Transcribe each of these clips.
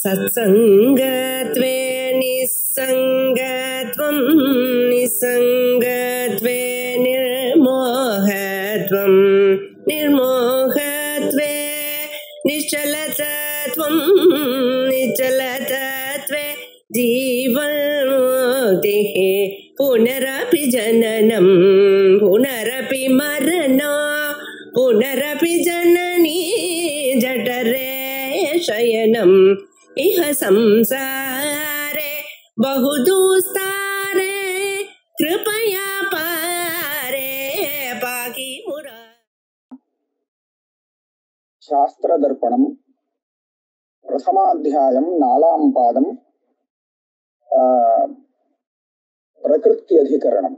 सत्संगत्वे निस्संगत्वं निस्संगत्वे निर्मोहत्वं निर्मोहत्वे निश्चलतत्वं निश्चलतत्वे जीवन्मुक्तिः पुनरपि जननं पुनरपि मरणं पुनरपि जननी जठरे शयनम् इह संसारे बहुदुस्तारे कृपया पारे पाहि मुरा। शास्त्र दर्पणम प्रथमाध्यायम नालाम पादम प्रकृति अधिकरणम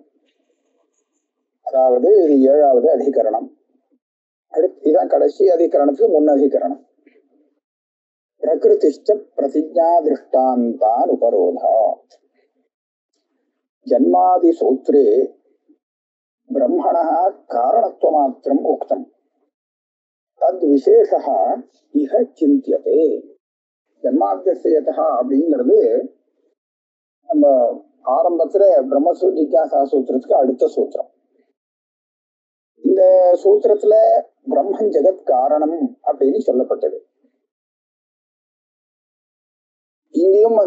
அதாவது இது ஏழாவது அதிகரணம். இதான் கடைசி அதிகரணத்துக்கு முன் அதிகரணம். प्रकृतिश्च प्रतिज्ञा दृष्टान्तान् उपरोधा. जन्मादि सूत्रे ब्रह्मणः कारणत्वमात्रम् उक्तम् तद् विशेषः इह चिन्त्यते. जन्माद्यस्य यतः அப்படிங்கிறது நம்ம ஆரம்பத்துல பிரம்மசூ ஜிக்யாசா சூத்திரத்துக்கு அடுத்த சூத்திரம். இந்த சூத்திரத்துல பிரம்மன் ஜெகத் காரணம் அப்படின்னு சொல்லப்பட்டது. இங்கேயும்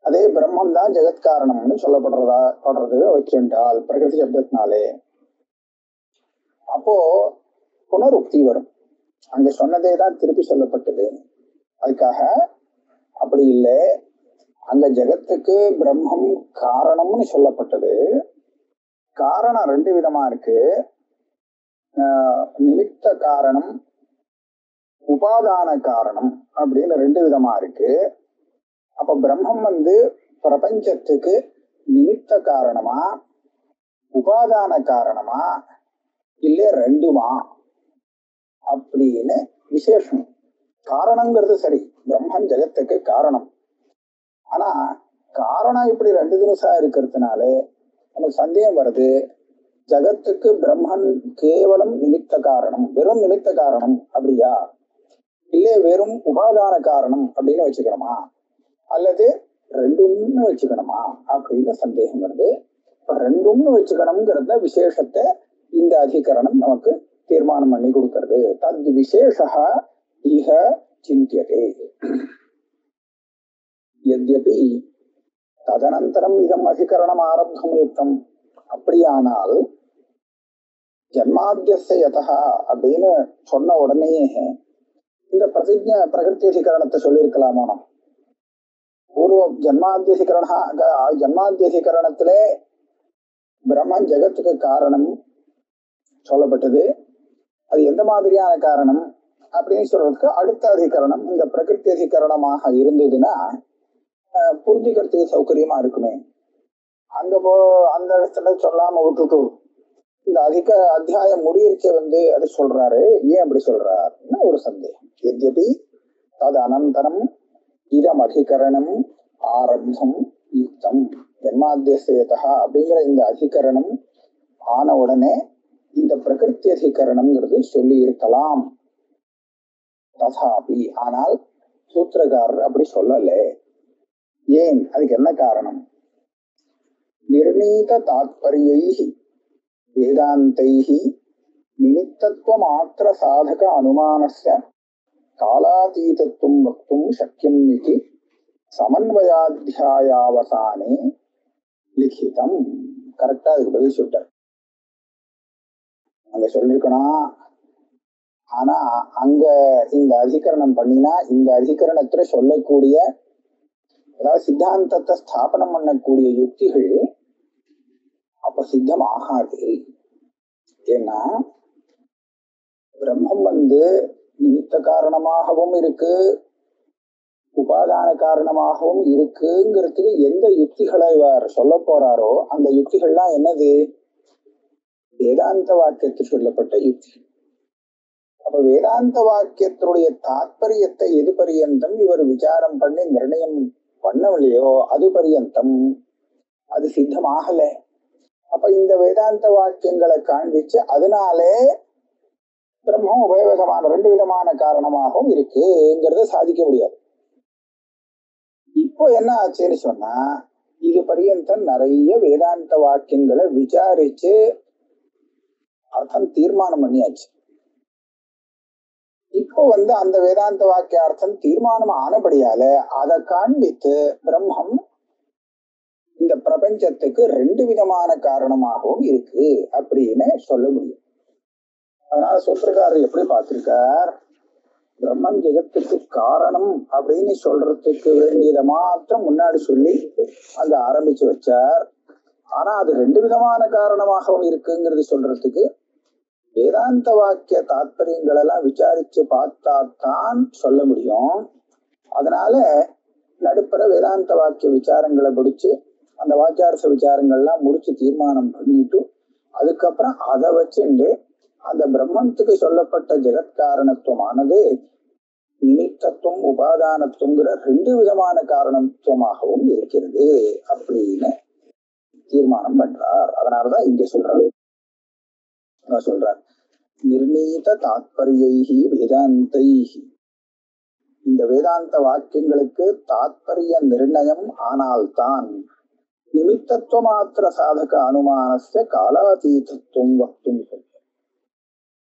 அதே பிரம்மன் தான் ஜெகத் காரணம்னு சொல்லப்படுறது வச்சுட்டால் பிரகிருதி சப்தத்தினாலே அப்போ புனருக்தி வரும். அங்க சொன்னதே தான் திருப்பி சொல்லப்பட்டது. அதுக்காக அப்படி இல்லை, அங்க ஜெகத்துக்கு பிரம்மம் காரணம்னு சொல்லப்பட்டது. காரணம் ரெண்டு விதமா இருக்கு. நிமித்த காரணம், உபாதான காரணம் அப்படின்னு ரெண்டு விதமா இருக்கு. அப்ப பிரம்மம் பிரபஞ்சத்துக்கு நிமித்த காரணமா உபாதான காரணமா இல்ல ரெண்டுமா அப்படின்னு விசேஷம். காரணங்கிறது சரி, பிரம்மன் ஜெகத்துக்கு காரணம். ஆனா காரணம் இப்படி ரெண்டு தினசா இருக்கிறதுனாலே நமக்கு சந்தேகம் வருது, ஜகத்துக்கு பிரம்மன் கேவலம் நிமித்த காரணம், வெறும் நிமித்த காரணம் அப்படியா, இல்ல வெறும் உபாதான காரணம் அப்படின்னு வச்சுக்கணுமா, அல்லது ரெண்டும்னு வச்சுக்கணுமா அப்படின்னு சந்தேகம் வருது. இப்ப ரெண்டும்னு வச்சுக்கணுங்கிறத விசேஷத்தை இந்த அதிகரணம் நமக்கு தீர்மானம் பண்ணி கொடுக்கிறது. தத் விசேஷா இஹ சிந்தியதே. யத்யபி ததனந்தரம் இதம் அதிகரணம் ஆரப்தம் யுக்தம். அப்படியானால் ஜன்மாத்யஸ்ய யதஹ அப்படின்னு சொன்ன உடனேயே இந்த பிரதிஜ்ஞ பிரகிருதி அதிகரணத்தை சொல்லியிருக்கலாமோ? நாம் பூர்வ ஜன்மாத்தியதிகரணத்திலே பிரம்மன் ஜெகத்துக்கு காரணம் சொல்லப்பட்டது. அது எந்த மாதிரியான காரணம் அப்படின்னு சொல்றதுக்கு அடுத்த அதிகரணம் இந்த பிரகிருதி அதிகரணமாக இருந்ததுன்னா புரிஞ்சுக்கிறதுக்கு சௌகரியமா இருக்குமே. அந்த இடத்துல சொல்லாம விட்டுட்டு இந்த அத்தியாயம் முடியிருக்க அது சொல்றாரு. ஏன் அப்படி சொல்றாருன்னு ஒரு சந்தேகம். எத்யபி தது அனந்தரம் இதம் அதிகரணம் ஆரம்பம் யுக்தம். ஜன்மாத்தியஸ்யதா அப்படிங்கிற இந்த அதிகரணம் ஆன உடனே இந்த பிரகிருதி அதிகரணம்ங்கிறது சொல்லி இருக்கலாம். ததாபி ஆனால் சூத்திரக்காரர் அப்படி சொல்லல. ஏன்? அதுக்கு என்ன காரணம்? நிர்ணீத தாத்பர்யைஹி வேதாந்தைஹி நிமித்தத்துவ மாத்திர சாதக அனுமானஸ்ய காலாதீதத்துவம் வக்தும் சக்கியம் இதி சமன்வயாத்தியாயாவசானே லிখিதம். கரெக்டா அதுக்கு பதில் சொல்லிட்டார். அங்க சொல்லிருக்கணும். ஆனா அங்க இந்த அதிகரணம் பண்ணினா இந்த அதிகரணத்துல சொல்லக்கூடிய, அதாவது சித்தாந்தத்தை ஸ்தாபனம் பண்ணக்கூடிய யுக்திகள் அப்ப சித்தம் ஆகாது. ஏன்னா பிரம்மம் நிமித்த காரணமாகவும் இருக்கு, உபாதான காரணமாகவும் இருக்குங்கிறதுக்கு எந்த யுக்திகளை இவர் சொல்ல போறாரோ அந்த யுக்திகள்லாம் என்னது? வேதாந்த வாக்கியத்தில் சொல்லப்பட்ட யுக்தி. அப்ப வேதாந்த வாக்கியத்தினுடைய தாத்பரியத்தை எது பரியந்தம் இவர் விசாரம் பண்ணி நிர்ணயம் பண்ணவில்லையோ அது பரியந்தம் அது சித்தமாகல. அப்ப இந்த வேதாந்த வாக்கியங்களை காண்பிச்சு அதனாலே பிரம்மம் உபயோகமான ரெண்டு விதமான காரணமாகவும் இருக்குங்கிறத சாதிக்க முடியாது. இப்போ என்ன ஆச்சுன்னு சொன்னா, இது பரியந்தம் நிறைய வேதாந்த வாக்கியங்களை விசாரிச்சு அர்த்தம் தீர்மானம் பண்ணியாச்சு. இப்போ அந்த வேதாந்த வாக்கிய அர்த்தம் தீர்மானம் ஆனபடியால அதை காண்பித்து பிரம்மம் இந்த பிரபஞ்சத்துக்கு ரெண்டு விதமான காரணமாகவும் இருக்கு அப்படின்னு சொல்ல முடியும். அதனால சொல்றாரு எப்படி பார்த்திருக்கார், பிரம்மன் ஜெகத்துக்கு காரணம் அப்படின்னு சொல்றதுக்கு வேண்டியதை மாத்திரம் முன்னாடி சொல்லி அங்க ஆரம்பிச்சு வச்சார். ஆனா அது ரெண்டு விதமான காரணமாகவும் இருக்குங்கிறது சொல்றதுக்கு வேதாந்த வாக்கிய தாத்பரியங்கள் எல்லாம் விசாரிச்சு பார்த்தா தான் சொல்ல முடியும். அதனால நடுப்புற வேதாந்த வாக்கிய விசாரங்களை முடிச்சு அந்த வாக்கியார்த்த விசாரங்கள்லாம் முடிச்சு தீர்மானம் பண்ணிட்டு அதுக்கப்புறம் அதை வச்சுண்டு அந்த பிரம்மத்துக்கு சொல்லப்பட்ட ஜெகத்காரணத்துவமானது நிமித்தத்துவம் உபாதானத்துவங்கிற ரெண்டு விதமான காரணத்துவமாகவும் இருக்கிறது அப்படின்னு தீர்மானம் பண்றார். அதனாலதான் இங்க சொல்றாரு நிர்ணீத தாத்பரியைஹி வேதாந்தைஹி, இந்த வேதாந்த வாக்கியங்களுக்கு தாத்பரிய நிர்ணயம் ஆனால்தான் நிமித்தத்துவ மாத்திர சாதக அனுமானஸ்ய காலாதீதத்துவம் வக்தும்.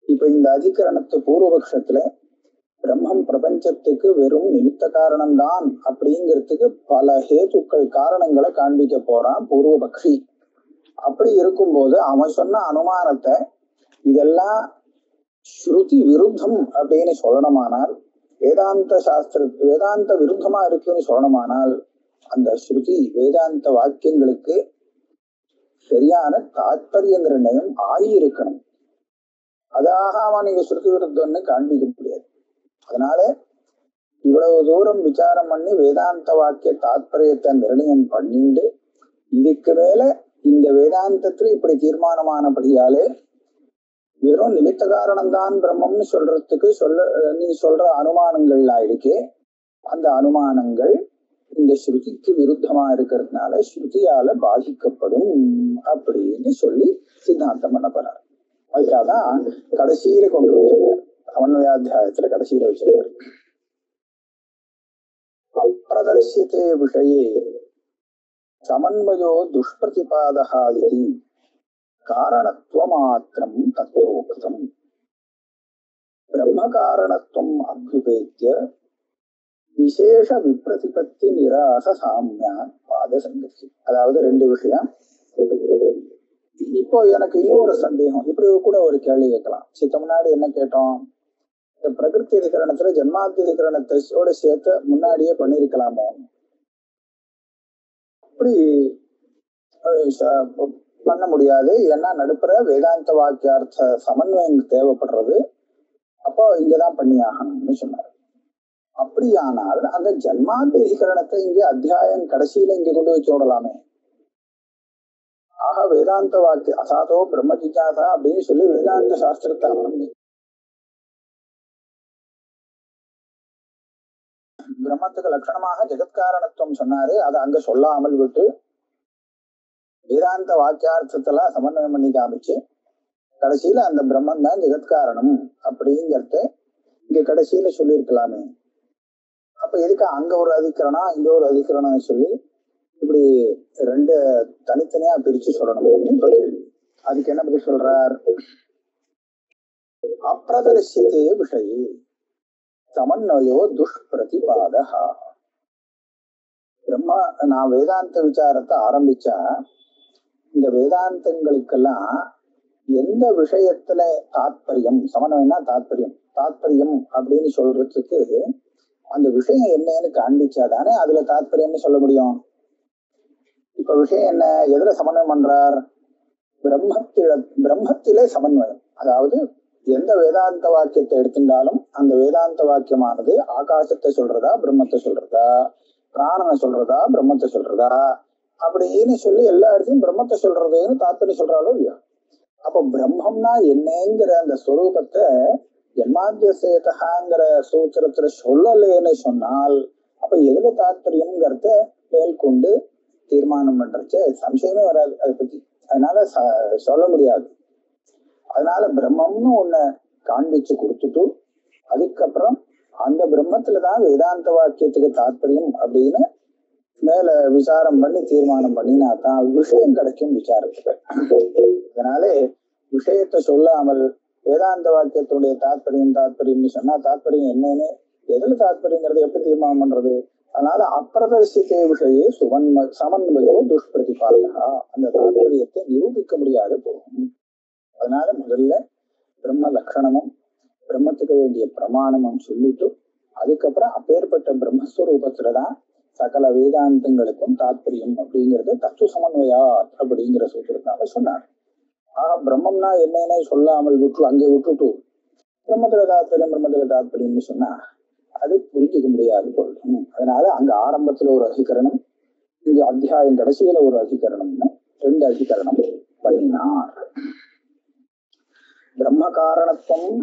இப்ப இந்த அதிகரணத்து பூர்வபக்ஷத்துல பிரம்மம் பிரபஞ்சத்துக்கு வெறும் நிமித்த காரணம்தான் அப்படிங்கிறதுக்கு பல ஹேதுக்கள் காரணங்களை காண்பிக்க போறான் பூர்வபக்ஷி. அப்படி இருக்கும்போது அவன் சொன்ன அனுமானத்தை இதெல்லாம் ஸ்ருதி விருத்தம் அப்படின்னு சொல்லணுமானால், வேதாந்த வேதாந்த விருத்தமா இருக்குன்னு சொல்லணுமானால் அந்த ஸ்ருதி வேதாந்த வாக்கியங்களுக்கு சரியான தாத்பரிய நிர்ணயம் ஆகியிருக்கணும். அதாக அவன் நீங்க ஸ்ருதி விருத்தம்னு காண்பிக்க முடியாது. அதனால இவ்வளவு தூரம் விசாரம் பண்ணி வேதாந்த வாக்கிய தாத்பரியத்தை நிர்ணயம் பண்ணிட்டு இதுக்கு மேல இந்த வேதாந்தத்துல இப்படி தீர்மானமானபடியாலே வெறும் நிமித்த காரணம்தான் பிரம்மம்னு சொல்றதுக்கு நீ சொல்ற அனுமானங்கள்லாம் இருக்கே, அந்த அனுமானங்கள் இந்த ஸ்ருதிக்கு விருத்தமா இருக்கிறதுனால ஸ்ருதியால பாதிக்கப்படும் அப்படின்னு சொல்லி சித்தாந்தம் பண்ண போறார். அதுக்காகதான் கடைசியில கொண்டு வச்சிருக்காரு, சமன்வயாத்தியாயத்துல கடைசியில வச்சிருக்காரு. அப்பிரதர்சித்தே விஷயே சமன்வயோ துஷ்பிரதிபாதஹா இதி காரணத்துவமாத்திரம் தத்ரோக்தம் பிரம்ம காரணத்துவம் அபியுபேத்ய விசேஷ விப்ரதிபத்தி நிராச சாமியா பாத சங்கத்தி. அதாவது ரெண்டு விஷயம். இப்போ எனக்கு இன்னொரு சந்தேகம், இப்படி கூட ஒரு கேள்வி கேட்கலாம். சித்த முன்னாடி என்ன கேட்டோம், இந்த பிரகிருதி அதிகரணத்துல ஜன்மாதி அதிகரணத்தோட சேர்த்து முன்னாடியே பண்ணிருக்கலாமோ? அப்படி பண்ண முடியாது. ஏன்னா நடுப்புற வேதாந்த வாக்கியார்த்த சமன்வயம் தேவைப்படுறது. அப்போ இங்கதான் பண்ணி ஆகணும்னு சொன்னார். அப்படியானால் அந்த ஜன்மாதிகரணத்தை இங்க அத்தியாயம் கடைசியில இங்க கொண்டு வச்சு விடலாமே. ஆக வேதாந்த வாக்கிய அசாதோ பிரம்ம ஜிஜாசா அப்படின்னு சொல்லி வேதாந்த சாஸ்திரத்தை பிரம்மத்துக்கு லட்சணமாக ஜெகத்காரணத்துவம் சொன்னாரு. அதை அங்க சொல்லாமல் விட்டு வேதாந்த வாக்கியார்த்தத்துல சமன்வயம் பண்ணி காமிச்சு கடைசியில அந்த பிரம்மன் தான் ஜெகத்காரணம் அப்படிங்கிறத இங்க கடைசியில சொல்லியிருக்கலாமே. அப்ப எதுக்கு அங்க ஒரு அதிகரணம் இங்க ஒரு அதிகரணம் சொல்லி இப்படி ரெண்டு தனித்தனியா பிரிச்சு சொல்லணும்? அதுக்கு என்ன பதில் சொல்றார், அப்பிரதர்சித்தே விஷயே சமன்வயோ துஷ்பிரதிபாதஹா. பிரம்மா நான் வேதாந்த விசாரத்தை ஆரம்பிச்சா இந்த வேதாந்தங்களுக்கெல்லாம் எந்த விஷயத்துல தாத்பரியம், சமன்வயம்னா தாத்பரியம் அப்படின்னு சொல்றதுக்கு அந்த விஷயம் என்னன்னு காண்பிச்சாதானே அதுல தாத்பரியம்னு சொல்ல முடியும். இப்ப விஷயம் என்ன, எதுல சமன்வயம் பண்றார், பிரம்மத்திலே சமன்வயம். அதாவது எந்த வேதாந்த வாக்கியத்தை எடுத்துட்டாலும் அந்த வேதாந்த வாக்கியமானது ஆகாசத்தை சொல்றதா பிரம்மத்தை சொல்றதா, பிராணனை சொல்றதா பிரம்மத்தை சொல்றதா அப்படின்னு சொல்லி எல்லா இடத்தையும் பிரம்மத்தை சொல்றதுன்னு தாத்பரியம் சொல்றாலும் இல்லையா. அப்ப பிரம்மம்னா என்னங்கிற அந்த ஸ்வரூபத்தை ஜன்மாத்தியசேதகாங்கிற சூத்திரத்துல சொல்லலேன்னு சொன்னால் அப்ப எதுல தாத்பரியம்ங்கிறத மேற்கொண்டு தீர்மானம் பண்றச்சு சம்சயமே வராது அதை பத்தி. அதனால சொல்ல முடியாது. அதனால பிரம்மம்னு ஒண்ணு காண்பிச்சு கொடுத்துட்டு அதுக்கப்புறம் அந்த பிரம்மத்துலதான் வேதாந்த வாக்கியத்துக்கு தாற்பயம் அப்படின்னு மேல விசாரம் பண்ணி தீர்மானம் பண்ணினா தான் விஷயம் கிடைக்கும் விசாரத்துக்கு. அதனாலே விஷயத்தை சொல்லாமல் வேதாந்த வாக்கியத்துடைய தாற்பயம்னு சொன்னா தாற்பயம் என்னன்னு எதுல தாற்பயங்கிறது எப்படி தீர்மானம் பண்றது? அதனால அப்பிரதர்சித்தே விஷயே சமன்வயோ துஷ்பிரதிபாலகா, அந்த தாற்பயத்தை நிரூபிக்க முடியாது போகும். அதனால முதல்ல பிரம்ம லட்சணமும் பிரம்மத்துக்கு வேண்டிய பிரமாணமும் சொல்லிட்டு அதுக்கப்புறம் அப்பேற்பட்ட பிரம்மஸ்வரூபத்துலதான் சகல வேதாந்தங்களுக்கும் தாற்பயம் அப்படிங்கறது தத்துவ சமன்வயா அப்படிங்கிற சூத்திரத்தினால சொன்னார். பிரம்மம்னா என்னன்னே சொல்லாமல் அங்கே விட்டுட்டு பிரம்மத்துல தாற்பயம்னு சொன்னா அது புரிஞ்சிக்க முடியாது போகும். அதனால அங்க ஆரம்பத்துல ஒரு அதிகரணம், இங்க அத்தியாயம் கடைசியில ஒரு அதிகரணம்னு 2 அதிகரணம் பண்ணினார். பிரம்ம காரணத்துவம்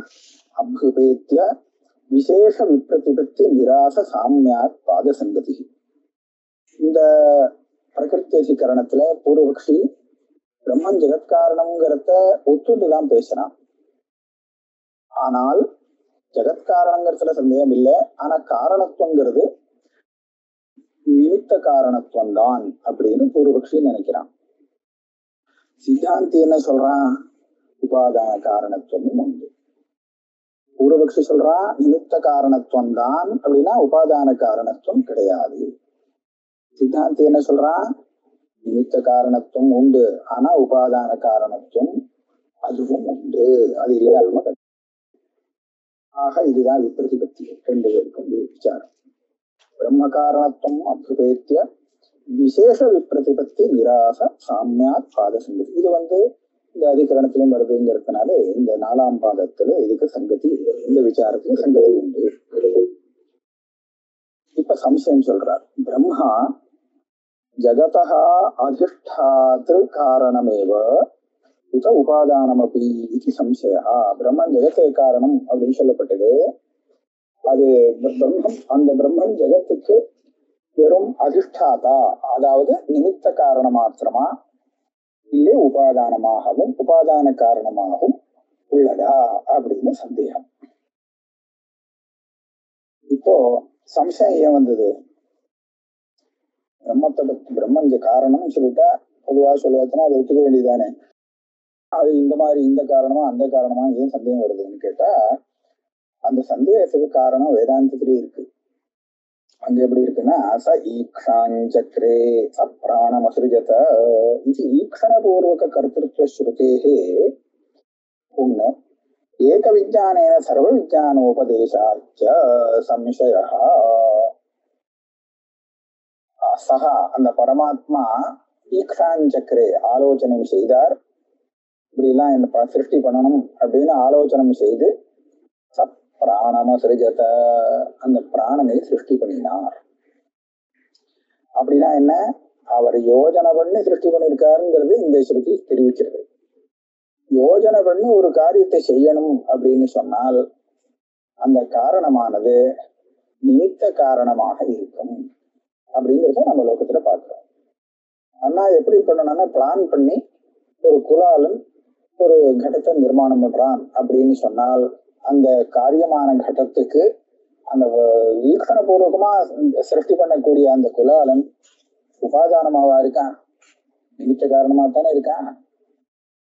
அபுபேத்திய விசேஷ விப்ரதிபத்தி நிராச சாமியாத் பாத சங்கதி. இந்த பிரகிருதி அதிகரணத்துல பூர்வபக்ஷி பிரம்மன் ஜெகத்காரணம்ங்கிறத ஒத்துண்டுதான் பேசுறான். ஆனால் ஜெகத்காரணங்கிறதுல சந்தேகம் இல்லை. ஆனா காரணத்துவங்கிறது நிமித்த காரணத்துவம் தான் அப்படின்னு பூர்வபக்ஷி நினைக்கிறான். சித்தாந்தி என்ன சொல்றான்? உபாதான காரணத்துவமும் உண்டு. பூர்வபக்ஷி சொல்றான் நிமித்த காரணத்துவம் தான் அப்படின்னா உபாதான காரணத்துவம் கிடையாது. சித்தாந்தி என்ன சொல்றான்? நிமித்த காரணத்துவம் உண்டு, ஆனா உபாதான காரணத்துவம் அதுவும் உண்டு, அது இல்லாம. ஆக இதுதான் விப்ரதிபத்தி. 2 பேருக்கும் விசாரம். பிரம்ம காரணத்துவம் அபுபேத்திய விசேஷ விப்ரதிபத்தி நிராச சாமியாத் பாத சங்கதி. இது இந்த அதிகரணத்திலும் வருதுங்கிறதுனால இந்த 4ஆம் பாதத்துல இதுக்கு சங்கதி, இந்த விசாரத்துல சங்கதி உண்டு. இப்ப சம்சயம் சொல்றார். பிரம்மா ஜகதா அதிஷ்டாத்ரு காரணமேவ உத உபாதானமபி இது சம்சயா. பிரம்மன் ஜெகத்தே காரணம் அப்படின்னு சொல்லப்பட்டது. அது பிரம்மம், அந்த பிரம்மன் ஜெகத்துக்கு வெறும் அதிஷ்டாதா, அதாவது நிமித்த காரணம் மாத்திரமா இல்லை உபாதானமாகவும் உபாதான காரணமாகவும் உள்ளதா அப்படின்னு சந்தேகம். இப்போ சம்சயம் ஏன் வந்தது? பிரம்மத்தை பத்தி பிரம்மன் காரணம் சொல்லிட்டா பொதுவா சொல்லுவாச்சுன்னா அதை ஒத்துக்க வேண்டியதானே. அது இந்த காரணமா அந்த காரணமா ஏன் சந்தேகம் வருதுன்னு கேட்டா, அந்த சந்தேகத்துக்கு காரணம் வேதாந்தத்திலே இருக்கு. அங்க எப்படி இருக்குன்னா, ச ஈக்ஷாஞ்சக்ரே சப்ராணமசுஜத இது ஈக்ஷணபூர்வக கர்த்திருவ ஸ்ருதேஹே புண்ண ஏக விஜானேன சர்வ விஜானோபதேசாச்ச சம்சயः. சஹா அந்த பரமாத்மா ஈக்ஷாஞ்சக்ரே ஆலோசனை செய்தார். இப்படி எல்லாம் இந்த சிருஷ்டி பண்ணணும் அப்படின்னு ஆலோசனை செய்து பிராணமசுஜத அந்த பிராணனை சிருஷ்டி பண்ணினார். அப்படின்னா என்ன? அவர் யோஜனை பண்ணி சிருஷ்டி பண்ணிருக்காருங்கிறது இந்த ஸ்ருதி தெரிவிக்கிறது. யோஜனை பண்ணி ஒரு காரியத்தை செய்யணும் அப்படின்னு சொன்னால் அந்த காரணமானது நிமித்த காரணமாக இருக்கும் அப்படிங்கிறத நம்ம லோகத்துல பார்க்கிறோம். ஆனா எப்படி பண்ணணும்னா, பிளான் பண்ணி ஒரு குலாலன் ஒரு கடத்தை நிர்மாணம் பண்றான் அப்படின்னு சொன்னால் அந்த காரியமான கடத்துக்கு அந்த ஈக்ஷணபூர்வகமா சிருஷ்டி பண்ணக்கூடிய அந்த குலாலன் உபாதானமாவா இருக்கான்? நிமித்த காரணமா தானே இருக்கான்.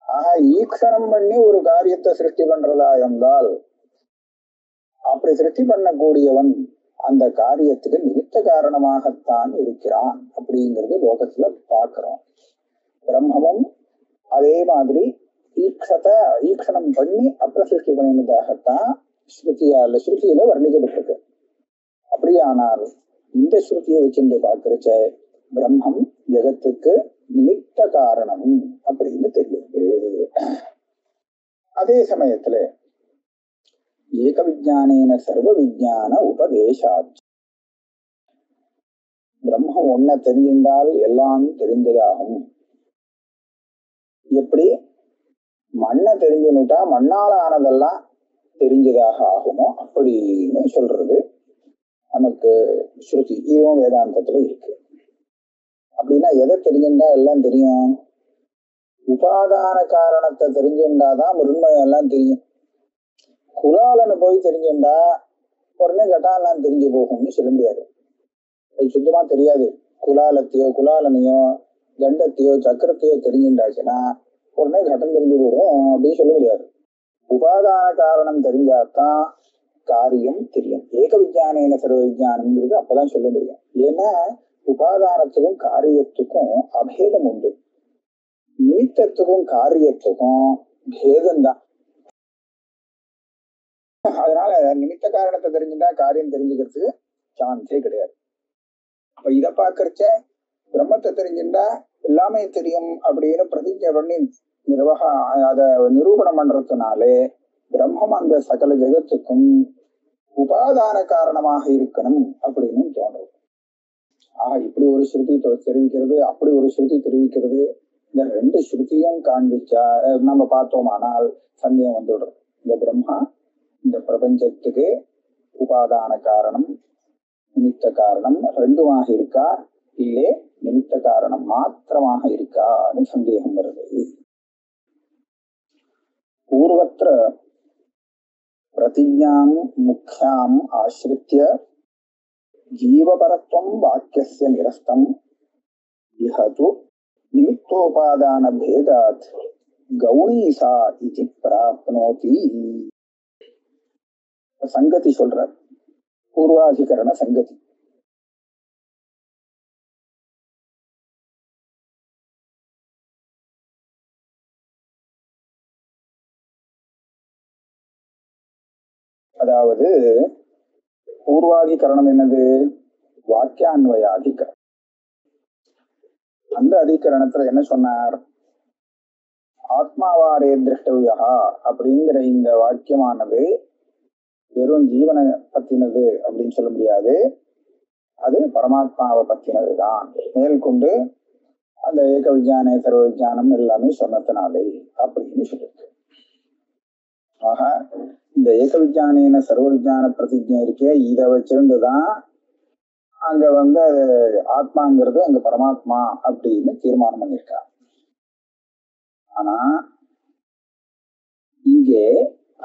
ஆக ஈக்ஷணம் பண்ணி ஒரு காரியத்தை சிருஷ்டி பண்றதா இருந்தால் அப்படி சிருஷ்டி பண்ணக்கூடியவன் அந்த காரியத்துக்கு நிமித்த காரணமாகத்தான் இருக்கிறான் அப்படிங்கிறது லோகத்துல பார்க்கிறோம். பிரம்மமும் அதே மாதிரி ஈக்ஷணம் பண்ணி அப்புறம் சிருஷ்டி பண்ணினதாகத்தான் ஸ்ருதியில வர்ணிக்கப்பட்டிருக்கு. அப்படியானால் இந்த ஸ்ருதியை வச்சு பார்க்கிறச்ச பிரம்மம் ஜெகத்துக்கு நிமித்த காரணம் அப்படின்னு தெரியுது. அதே சமயத்துல ஏக விஜானேன சர்வ விஜான உபதேசாச்சு. பிரம்மம் ஒன்ன தெரிஞ்சிருந்தால் எல்லாம் தெரிந்ததாகும். எப்படி மண்ணை தெரிஞ்சுனுட்டா மண்ணால ஆனதெல்லாம் தெரிஞ்சதாக ஆகுமோ அப்படின்னு சொல்றது நமக்கு ஸ்ருதி. இதுவும் வேதாந்தத்துல இருக்கு. அப்படின்னா எதை தெரிஞ்சுட்டா எல்லாம் தெரியும்? உபாதான காரணத்தை தெரிஞ்சுட்டாதான் உண்மை எல்லாம் தெரியும். குலாலனை போய் தெரிஞ்சுட்டா உடனே கட்டாலாம் தெரிஞ்சு போகும்னு சொல்ல முடியாது. அது சுத்தமா தெரியாது. குலாலனையோ தண்டத்தையோ சக்கரத்தையோ தெரிஞ்சுட்டாச்சுன்னா உடனே கட்டம் தெரிஞ்சு போடும் அப்படின்னு சொல்ல முடியாது. உபாதான காரணம் தெரிஞ்சாதான் காரியம் தெரியும். ஏக விஞ்ஞான சர்வ விஞ்ஞானம்ங்கிறது அப்பதான் சொல்ல முடியும். ஏன்னா உபாதானத்துக்கும் காரியத்துக்கும் அபேதம் உண்டு. நிமித்தத்துக்கும் காரியத்துக்கும் பேதம்தான். அதனால நிமித்த காரணத்தை தெரிஞ்சுட்டா காரியம் தெரிஞ்சுக்கிறதுக்கு சான்ஸே கிடையாது. அப்ப இதை பாக்குறச்ச பிரம்மத்தை தெரிஞ்சுட்டா எல்லாமே தெரியும் அப்படின்னு பிரதிஜை பண்ணி அத நிரூபணம் பண்றதுனாலே பிரம்மம் அந்த சகல ஜெகத்துக்கும் உபாதான காரணமாக இருக்கணும் அப்படின்னு தோன்றும். இப்படி ஒரு ஸ்ருதி தெரிவிக்கிறது, அப்படி ஒரு ஸ்ருதி தெரிவிக்கிறது. இந்த ரெண்டு ஸ்ருதியும் காண்பிச்சா நம்ம பார்த்தோமானால் சந்தேகம் வந்துடுறது. இந்த பிரம்மா இந்த பிரபஞ்சத்துக்கு உபாதான காரணம் நிமித்த காரணம் ரெண்டுமாக இருக்கா, இல்லே நிமித்த காரணம் மாத்திரமாக இருக்கான்னு சந்தேகம் வருது. பூர்வத்திர பிரதிஜாம் முக்கியாம் ஆசிரித்ய ஜீவபரத்வம் வாக்கியஸ்ய நிரஸ்தம் இஹது நிமித்தோபாதான பேதாத் கௌணீசா இதி பிராப்னோதி. சங்கதி சொல்றார், பூர்வாதிகரண சங்கதி. அதாவது பூர்வாதிகரணம் என்னது? வாக்கியான்வய அதிகரணம். அந்த அதிகரணத்துல என்ன சொன்னார்? ஆத்மாவாரே திருஷ்டவியா அப்படிங்கிற இந்த வாக்கியமானது வெறும் ஜீவனை பத்தினது அப்படின்னு சொல்ல முடியாது, அது பரமாத்மாவை பத்தினதுதான். மேற்கொண்டு அந்த ஏக விஞ்ஞான சர்வ விஞ்ஞானம் எல்லாமே சொன்னதுனாலே அப்படின்னு சொல்லிருக்கு. ஆக இந்த ஏக விஞ்ஞான சர்வ விஞ்ஞான பிரதிஜை இருக்கே, இதை வச்சிருந்துதான் அங்க அது ஆத்மாங்கிறது அங்க பரமாத்மா அப்படின்னு தீர்மானம் பண்ணியிருக்காங்க. ஆனா இங்கே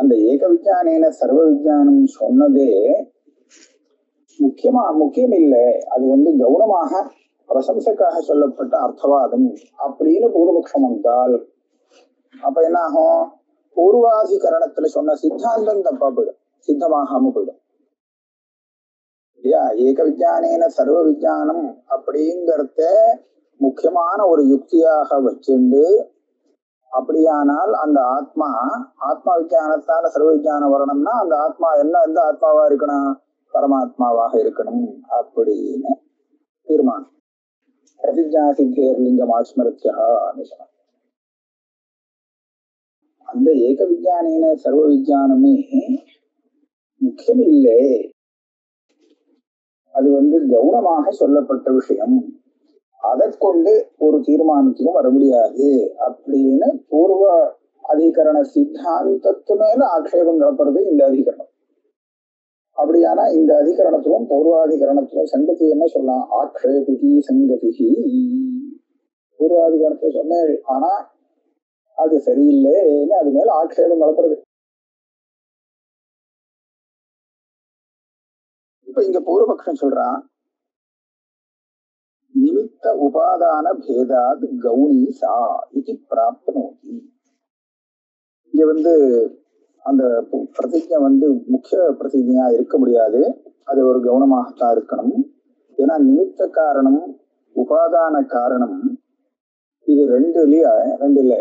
அந்த ஏக விஞ்ஞான சர்வ விஞ்ஞானம் சொன்னதே முக்கியம் இல்லை, அது கவுனமாக பிரசம்சக்காக சொல்லப்பட்ட அர்த்தவாதம் அப்படின்னு பூர்வபக்ஷம் வந்தால் அப்ப என்ன ஆகும்? பூர்வாதிகரணத்துல சொன்ன சித்தாந்தம் தப்பா போயிடும், சித்தமாகாம போயிடும் இல்லையா? ஏக விஞ்ஞான சர்வ விஞ்ஞானம் அப்படிங்கறத முக்கியமான ஒரு யுக்தியாக வச்சுண்டு, அப்படியானால் அந்த ஆத்மா விஞ்ஞானத்தால சர்வ விஞ்ஞானம் வரணும்னா அந்த ஆத்மா எந்த ஆத்மாவா இருக்கணும்? பரமாத்மாவாக இருக்கணும் அப்படின்னு தீர்மானம். பிரதிஜா சித்தேர் லிங்கம் ஆஸ்மரத்தியான்னு சொன்னார். அந்த ஏக விஞ்ஞான சர்வ விஞ்ஞானமே முக்கியம் இல்லை, அது கவுனமாக சொல்லப்பட்ட விஷயம், அதை கொண்டு ஒரு தீர்மானத்துக்கும் வர முடியாது அப்படின்னு பூர்வ அதிகரண சித்தாந்தத்து மேல ஆக்ஷேபம் நடப்புறது இந்த அதிகரணம். அப்படியானா இந்த அதிகரணத்துக்கும் பூர்வாதிகரணத்துக்கும் சங்கதி என்ன சொல்லலாம்? ஆக்ஷேபிகி சங்கதி. பூர்வாதிகரணத்தை சொன்னேன், ஆனா அது சரியில்லைன்னு அது மேல ஆக்ஷேபம் நடப்புறது. இப்ப இங்க பூர்வபக்ஷம் சொல்றான், நிமித்த உபாதான பேதாத் கௌணீசா இது பிராப்னோதி. இங்க அந்த பிரதிஜை முக்கிய பிரதிஜையா இருக்க முடியாது, அது ஒரு கவனமாகத்தான் இருக்கணும். ஏன்னா நிமித்த காரணம் உபாதான காரணம் இது ரெண்டுல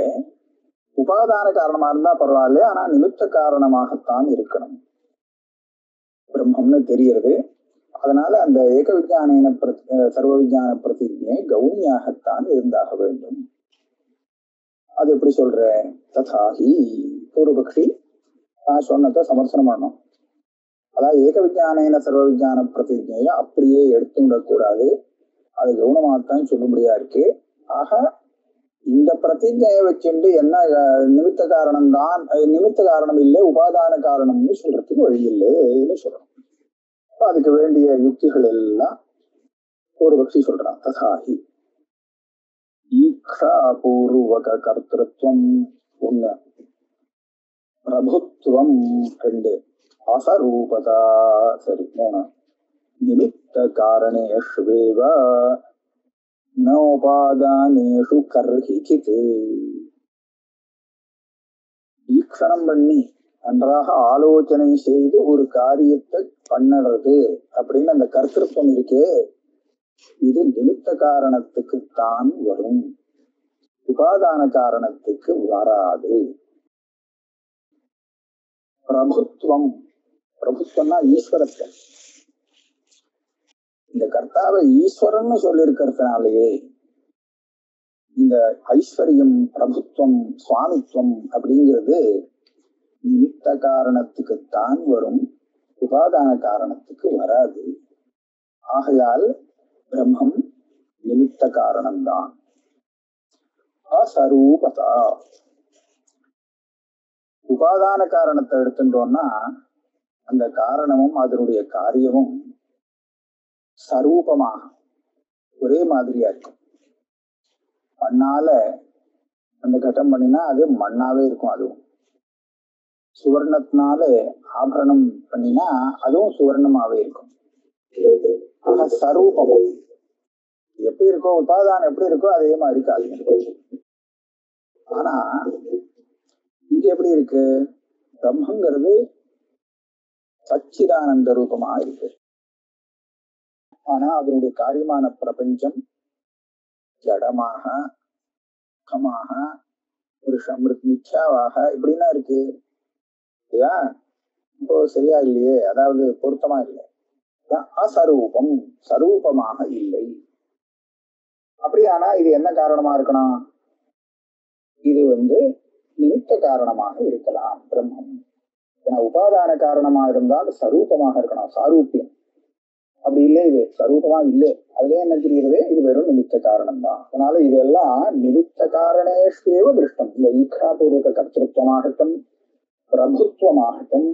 உபாதான காரணமா இருந்தா பரவாயில்ல, ஆனா நிமித்த காரணமாகத்தான் இருக்கணும். பிரம்மம்னு தெரிகிறது. அதனால அந்த ஏக விஞ்ஞான சர்வ விஞ்ஞான பிரதிஜை கௌனியாகத்தான் இருந்தாக வேண்டும். அது எப்படி சொல்ற? ததாஹி பூர்வபக்ஷி நான் சொன்னதை சமர்சனம் பண்ணணும். அதாவது ஏக விஞ்ஞான சர்வ விஞ்ஞான பிரதிஜைய அப்படியே எடுத்து விடக்கூடாது, அது கவுனமாகத்தான் சொல்லும்படியா இருக்கு. ஆக இந்த பிரதிஜையை வச்சுட்டு என்ன நிமித்த காரணம் தான், நிமித்த காரணம் இல்லை உபாதான காரணம்னு சொல்றதுக்கு வழி இல்லைன்னு சொல்லணும். அதுக்கு வேண்டிய யுக்திகள் எல்லாம் ஒரு பக்ஷி சொல்றான். ததாஹி ஈக்ஷா பூர்வக கர்த்திருவம் ஒண்ணு, பிரபுத்துவம் 2, அசரூபதா சரி 3, நிமித்த காரணேஷ்வேவ நோபாதானேஷு கர்ஹிசித். ஈக்ஷணம் பண்ணி நன்றாக ஆலோசனை செய்து ஒரு காரியத்தை பண்ணுறது அப்படின்னு அந்த கர்த்திருவம் இருக்கே, இது நிமித்த காரணத்துக்கு தான் வரும், உபாதான காரணத்துக்கு வராது. பிரபுத்துவம், பிரபுத்துவம்னா ஈஸ்வரத்தை, இந்த கர்த்தாவை ஈஸ்வரன் சொல்லியிருக்கிறதுனாலேயே இந்த ஐஸ்வர்யம், பிரபுத்துவம், சுவாமித்துவம் அப்படிங்கிறது நிமித்த காரணத்துக்குத்தான் வரும், உபாதான காரணத்துக்கு வராது. ஆகையால் பிரம்மம் நிமித்த காரணம்தான். அசரூபதா, உபாதான காரணத்தை எடுத்துட்டோம்னா அந்த காரணமும் அதனுடைய காரியமும் சரூபமாக ஒரே மாதிரியா இருக்கும். மண்ணால அந்த கட்டம் பண்ணினா அது மண்ணாவே இருக்கும். அதுவும் சுவர்ணத்தினால ஆபரணம் பண்ணினா அதுவும் சுவர்ணமாவே இருக்கும். சரூபம் எப்படி இருக்கோ, உபாதானம் எப்படி இருக்கோ அதே மாதிரி காரியம் இருக்கும். ஆனா இங்க எப்படி இருக்கு, பிரம்மங்கிறது சச்சிதானந்த ரூபமா இருக்கு. ஆனா அதனுடைய காரியமான பிரபஞ்சம் ஜடமாக, கமாக, ஒரு மித்யாவாக இப்படின்னா இருக்கு இல்லையா? இப்போ சரியா இல்லையே, அதாவது பொருத்தமா இல்லை. அசரூபம், சரூபமாக இல்லை. அப்படியானா இது என்ன காரணமா இருக்கணும்? இது நிமித்த காரணமாக இருக்கலாம் பிரம்மம். ஏன்னா உபாதான காரணமா இருந்தால் சரூபமாக இருக்கணும், சாரூபியம். அப்படி இல்லை, இது சரூபமா இல்லை. அதுலயே என்ன தெரிகிறது, இது வெறும் நிமித்த காரணம் தான். அதனால இதெல்லாம் நிமித்த காரணேஷ்வேவ திருஷ்டம். இந்த ஈக்ஷாபூர்வக கர்த்திருவமாகட்டும், பிரபுத்துவமாகட்டும்,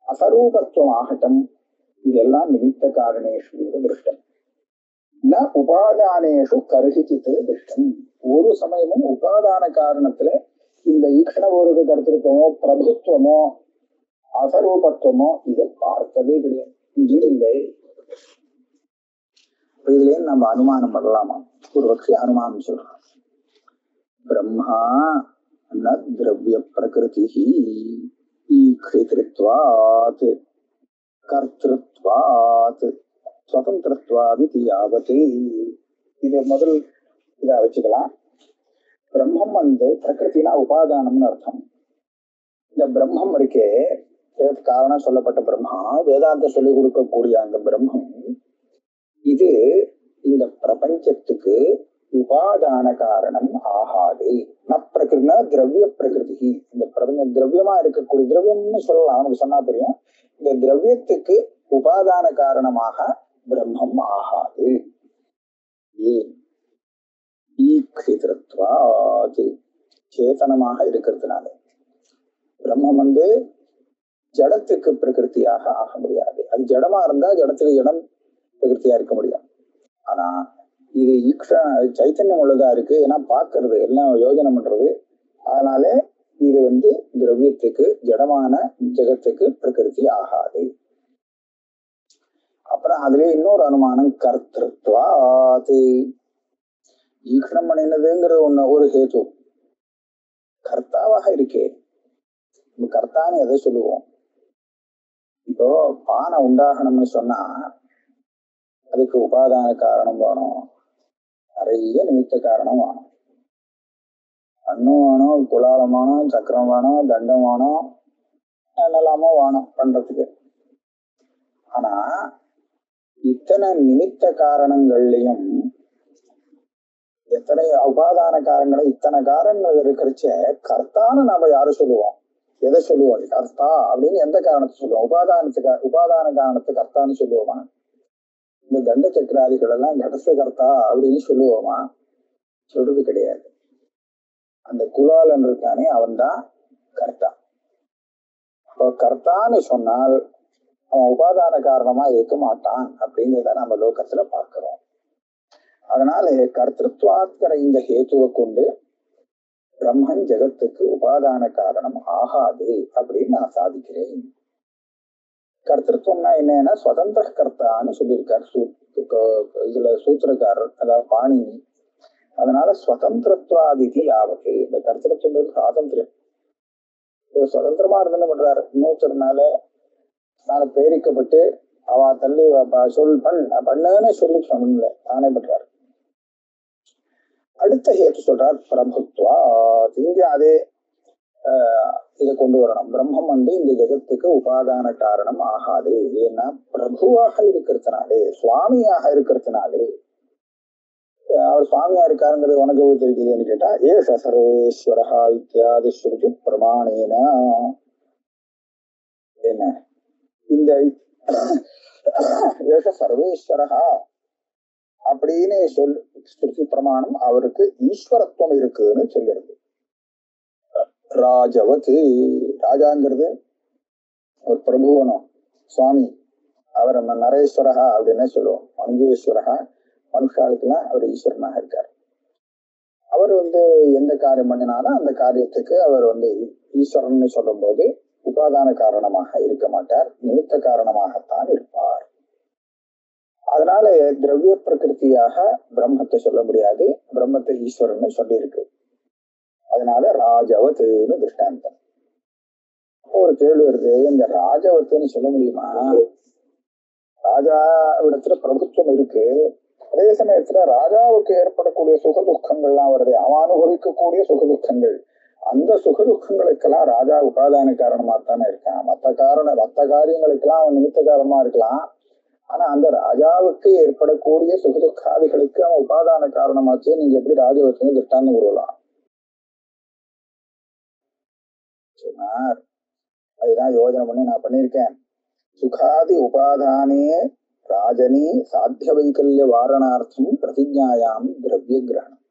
அசரூபத்துவமாகட்டும், இதெல்லாம் நிமித்த காரணேஷ்வேவ திருஷ்டம். ந உபாதானேஷு கர்ஹிசித் திருஷ்டம். ஒரு சமயமும் உபாதான காரணத்துல இந்த ஈக்ஷணபூர்வக கர்த்திருவமோ, பிரபுத்துவமோ, அசரூபத்துவமோ இதை பார்த்ததே கிடையாது, இங்கே இல்லை. இதுல நம்ம அனுமானம் பண்ணலாமா? ஒரு பட்சி அனுமானம் சொல்றான். பிரம்மா ந திரவிய பிரகிருதி ஈக்ஷித்வாத் கர்த்திருத்வாத் ஸ்வதந்திரத்வாதி யாவத். இது முதல் இதா வச்சுக்கலாம். பிரம்மம் பிரகிருத்தினா உபாதானம்னு அர்த்தம். இந்த பிரம்மம் இருக்கே, காரணம் சொல்லப்பட்ட பிரம்மா, வேதாந்த சொல்லிக் கொடுக்கக்கூடிய அந்த பிரம்மம், இது இந்த பிரபஞ்சத்துக்கு உபாதான காரணம் ஆகாது. பிரகிருதினா திரவிய பிரகிருதி. இந்த பிரபஞ்சம் திரவியமா இருக்கக்கூடிய, திரவியம்னு சொல்லலாம், நமக்கு சொன்னா புரியும். இந்த திரவியத்துக்கு உபாதான காரணமாக பிரம்மம் ஆகாது. ஏன்? ஈக்ஷித்வாத், சேதனமாக இருக்கிறதுனால. பிரம்மம் ஜடத்துக்கு பிரகிருத்தியாக ஆக முடியாது. அது ஜடமா இருந்தா ஜடத்துக்கு ஜடம் பிரகிருத்தியா இருக்க முடியும். ஆனா இது சைத்தன்யம் உள்ளதா இருக்கு, ஏன்னா பாக்குறது எல்லாம் யோஜனை பண்றது. அதனால இது திரவியத்துக்கு, ஜடமான ஜெகத்துக்கு பிரகிருதி ஆகாது. அப்புறம் அதுல இன்னொரு அனுமானம், கர்த்திருத்வாது. ஈக்ஷணம் பண்ணினதுங்கிறது ஒரு ஹேது. கர்த்தாவாக இருக்கே, கர்த்தான்னு எதை சொல்லுவோம்? இப்போ பானை உண்டாகணும்னு சொன்னா அதுக்கு உபாதான காரணம் வேணும், நிறைய நிமித்த காரணம் வேணும். மண்ணும் வேணும், குலாலம் வேணும், சக்கரம் வேணும், தண்டம் வேணும், என்னெல்லாமோ வேணும் பண்றதுக்கு. ஆனா இத்தனை நிமித்த காரணங்கள்லயும் எத்தனை உபாதான காரணங்களை, இத்தனை காரணங்கள் இருக்கிறச்ச கர்த்தான்னு நாம யாரு சொல்லுவோம்? எதை சொல்லுவோம்? கர்த்தா அப்படின்னு எந்த காரணத்தை சொல்லுவோம்? உபாதான காரணத்தை கர்த்தான்னு சொல்லுவோமா? இந்த தண்ட சக்கராதிகள் எல்லாம் கடச கர்த்தா அப்படின்னு சொல்லுவோமா? சொல்றது கிடையாது. அந்த குலாலன் இருக்கானே அவன் தான் கர்த்தா. அப்போ கர்த்தான்னு சொன்னால் அவன் உபாதான காரணமா இருக்க மாட்டான் அப்படிங்கிறத நம்ம லோகத்துல பார்க்கிறோம். அதனால கர்த்திருவாத்கிற இந்த ஹேத்துவை கொண்டு பிரம்மன் ஜெகத்துக்கு உபாதான காரணம் ஆகாது அப்படின்னு நான் சாதிக்கிறேன். கர்த்தத்துவம்னா என்னன்னா சுதந்திர கர்த்தான்னு சொல்லியிருக்காரு இதுல சூத்திரக்காரர், அதாவது பாணினி. அதனால சுதந்திரத்வாதிதி ஆவது, இந்த கர்த்தத்துவம் சுவாதந்திரம். சுதந்திரமா இருந்து என்ன பண்றாரு, இன்னொருத்தருனால பிரேரிக்கப்பட்டு அவ தள்ளி பண்ணுன்னு சொல்லி சொன்ன தானே பண்றாரு. அடுத்த ஹேத்து சொல்றார் பிரபுத்வா. இங்க அதே இதை கொண்டு வரணும். பிரம்மம் இந்த ஜெகத்துக்கு உபாதான காரணம் ஆகாது. ஏன்னா பிரபுவாக இருக்கிறதுனாலே, சுவாமியாக இருக்கிறதுனாலே. அவர் சுவாமியா இருக்காருங்கிறது உனக்கு தெரியுதுன்னு கேட்டா, ஏஷ சர்வேஸ்வரஹா இத்தியாதி ஸ்ருதி பிரமாணேன. என்ன இந்த ஏஷ சர்வேஸ்வரஹா அப்படின்னு ஸ்ருதி பிரமாணம் அவருக்கு ஈஸ்வரத்துவம் இருக்குதுன்னு சொல்லிருக்கு. ராஜவத், ராஜாங்கிறது ஒரு பிரபுவனும் சுவாமி. அவர் நரேஸ்வரஹா அப்படின்னு சொல்லுவோம். மனுஜேஸ்வரஹா, மனுஷாளுக்குலாம் அவர் ஈஸ்வரனாக இருக்கார். அவர் எந்த காரியம் பண்ணினாலும் அந்த காரியத்துக்கு அவர் ஈஸ்வரன் சொல்லும் போது உபாதான காரணமாக இருக்க மாட்டார், நிமித்த காரணமாகத்தான் இருப்பார். அதனால திரவிய பிரகிருத்தியாக பிரம்மத்தை சொல்ல முடியாது, பிரம்மத்தை ஈஸ்வரன் சொல்லியிருக்கு. அதனால ராஜவத்துன்னு திருஷ்டாந்தம். ஒரு கேள்வி வருது, இந்த ராஜவத்துன்னு சொல்ல முடியுமா? ராஜா இடத்துல பிரபுத்துவம் இருக்கு, அதே சமயத்துல ராஜாவுக்கு ஏற்படக்கூடிய சுக துக்கங்கள்லாம் வருது, அவன் அனுபவிக்கக்கூடிய சுக துக்கங்கள். அந்த சுக துக்கங்களுக்கெல்லாம் ராஜா உபாதான காரணமா தானே இருக்கான். மற்ற காரியங்களுக்கெல்லாம் அவன் நிமித்த காரணமா இருக்கலாம். ஆனா அந்த ராஜாவுக்கு ஏற்படக்கூடிய சுகதுக்காதிகளுக்கு அவன் உபாதான காரணமாச்சு. நீங்க எப்படி ராஜவத்துன்னு திருஷ்டாந்தம் கூறலாம் சொன்னார். அதுதான் யோஜனை பண்ணி நான் பண்ணியிருக்கேன். சுகாதி உபாதானே ராஜனி சாத்திய வைக்கல்ய வாரணார்த்தம் பிரதிஜாயாம் திரவிய கிரகணம்.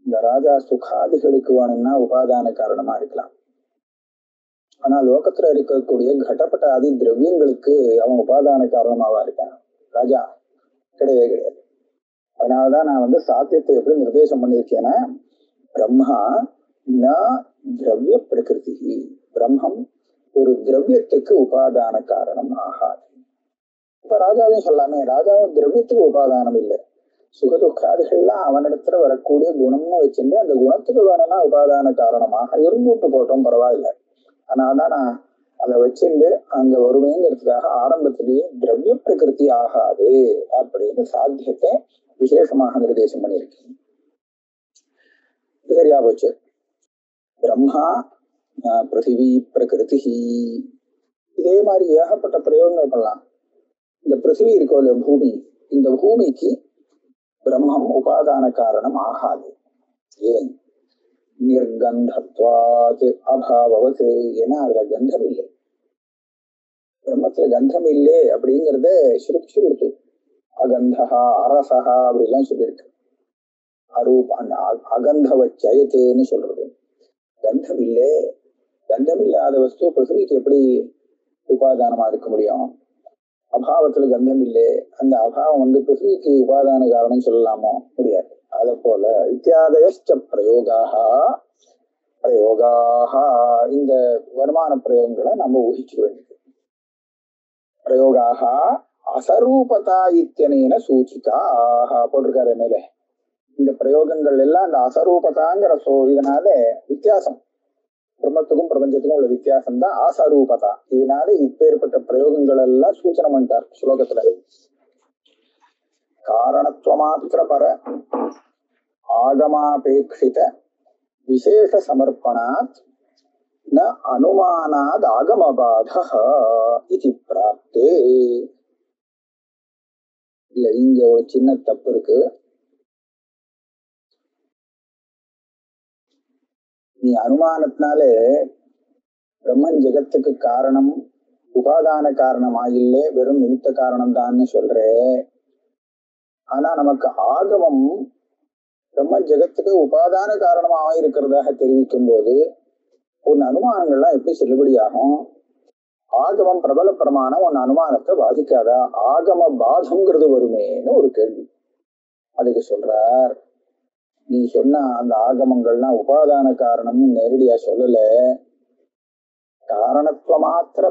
இந்த ராஜா சுகாதிகளுக்கு வேணும்னா உபாதான காரணமா இருக்கலாம். ஆனா லோகத்துல இருக்கக்கூடிய கடப்பட்ட ஆதி திரவியங்களுக்கு அவன் உபாதான காரணமாவா இருக்கான். ராஜா கிடையவே கிடையாது. அதனாலதான் நான் சாத்தியத்தை எப்படி நிர்தேசம் பண்ணியிருக்கேன்னா, பிரம்மா ந திரவிய பிரகிருதி, பிரம்மம் ஒரு திரவியத்துக்கு உபாதான காரணம் ஆகாது. இப்ப ராஜாவையும் சொல்லாமே, ராஜாவும் திரவியத்துக்கு உபாதானம் இல்லை. சுகதுக்காதிகள்லாம் அவனிடத்துல வரக்கூடிய குணம்னு வச்சுட்டு அந்த குணத்துக்கு வேணும்னா உபாதான காரணமாக இருந்துட்டு போட்டோம், பரவாயில்லை. அதனாலதான் நான் அதை வச்சுட்டு அங்க வருவேங்கிறதுக்காக ஆரம்பத்திலேயே திரவிய பிரகிருதி ஆகாது அப்படின்னு சாத்தியத்தை விசேஷமாக நிர்தேசம் பண்ணியிருக்கேன். சரியா போச்சு. பிரம்மா பிருத்திவி பிரகிருதி, இதே மாதிரி ஏகப்பட்ட பிரயோகங்கள் பண்ணலாம். இந்த பிருத்திவி இருக்கோ இல்லையா, பூமி, இந்த பூமிக்கு பிரம்மம் உபாதான காரணம் ஆகாது. ஏன்? நிர்கந்தத்வாத் அபாவத், ஏன்னா அதுல கந்தம் இல்லை. பிரம்மத்துல கந்தம் இல்லை அப்படிங்கறத சுருட்சி கொடுத்து அகந்தஹா அரசஹா அப்படிலாம் சொல்லியிருக்கு. அகந்தவச்சயத்துன்னு சொல்றது. கந்தம் இல்லை, கந்தம் இல்லாத வஸ்து பிருத்திவிக்கு எப்படி உபாதானமா இருக்க முடியும்? அபாவத்துல கந்தம் இல்லை, அந்த அபாவம் பிருத்திவிக்கு உபாதான காரணம் சொல்லலாமோ? முடியாது. அத போல இத்தியாதயச்ச பிரயோகாக இந்த வருமான பிரயோகங்களை நம்ம ஊகிக்க வேண்டியது. பிரயோகாக அசரூபதா இத்தியனேன சூச்சிதாக போட்டிருக்காரு மேலே. இந்த பிரயோகங்கள் எல்லாம் இந்த அசரூபதாங்கிற இதனால வித்தியாசம், பிரம்மத்துக்கும் பிரபஞ்சத்துக்கும் உள்ள வித்தியாசம் தான் அசரூபதா. இதனால இப்பேற்பட்ட பிரயோகங்கள் எல்லாம் சூச்சனை பண்ணிட்டார் ஸ்லோகத்துல. காரணத்துவமாத்திர பர ஆகமாபேட்சித விசேஷ சமர்ப்பணாத் ந அனுமானாத் ஆகமபாதஹ இதி பிராப்தே. இல்ல, இங்க ஒரு சின்ன தப்பு இருக்கு. நீ அனுமானத்தினாலே பிரம்மன் ஜெகத்துக்கு காரணம் உபாதான காரணமா இல்லை, வெறும் நிமித்த காரணம் தான்னு சொல்றே. ஆனா நமக்கு ஆகமம் பிரம்மன் ஜெகத்துக்கு உபாதான காரணமாக இருக்கிறதாக தெரிவிக்கும் போது உன் அனுமானங்கள்லாம் எப்படி செல்லுபடியாகும்? ஆகமம் பிரபல பிரமாணம் உன் அனுமானத்தை பாதிக்காதா? ஆகம பாதம்ங்கிறது வருமேன்னு ஒரு கேள்வி. அதுக்கு சொல்றார், நீ சொன்ன அந்த ஆகமங்கள்லாம் உபாதான காரணம்னு நேரடியா சொல்லல, காரணத்துவ மாத்திர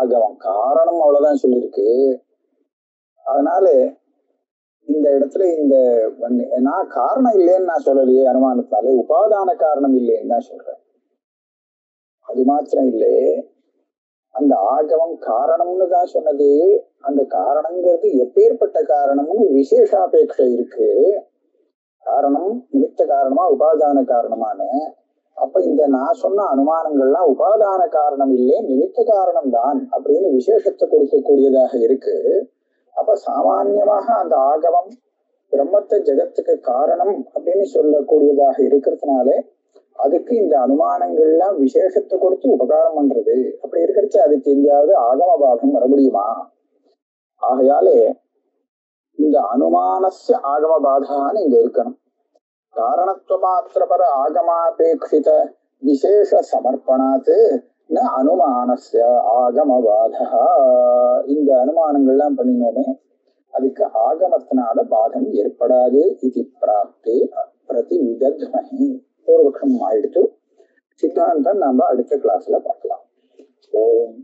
ஆகமம் காரணம் அவ்வளவுதான் சொல்லியிருக்கு. அதனால இந்த இடத்துல நான் காரணம் இல்லைன்னு நான் சொல்லலையே, அனுமானத்தினாலே உபாதான காரணம் இல்லைன்னு தான் சொல்றேன். அது மாத்திரம் இல்லை, அந்த ஆகமம் காரணம்னு தான் சொன்னது. அந்த காரணங்கிறது எப்பேற்பட்ட காரணம்னு விசேஷாபேட்சை இருக்கு. காரணம் நிமித்த காரணமா உபாதான காரணமான. அப்ப இந்த நான் சொன்ன அனுமானங்கள்லாம் உபாதான காரணம் இல்லை, நிமித்த காரணம் தான் அப்படின்னு விசேஷத்தை கொடுக்கக்கூடியதாக இருக்கு. அப்ப சாமான்யமாக அந்த ஆகமம் பிரம்மத்தை ஜெகத்துக்கு காரணம் அப்படின்னு சொல்லக்கூடியதாக இருக்கிறதுனால அதுக்கு இந்த அனுமானங்கள்லாம் விசேஷத்தை கொடுத்து உபகாரம் பண்றது. அப்படி இருக்கிறச்சு அதுக்கு எங்கேயாவது ஆகமபாதம் வர முடியுமா? ஆகையாலே இந்த அனுமானஸ்ய ஆகமபாதான்னு இங்க இருக்கணும். காரணத்துவ மாத்திர ஆகமாபேட்சித விசேஷ சமர்ப்பணாத்து ந அனுமானஸ்ய ஆகமபாதா. இந்த அனுமானங்கள்லாம் பண்ணினோமே அதுக்கு ஆகமத்தினால பாதம் ஏற்படாது. இது பிராப்தே பிரதி விதத்மஹி. பூர்வபக்ஷம் ஆயிடுச்சு. சித்தாந்தம் நாம அடுத்த கிளாஸ்ல பார்க்கலாம். ஓம்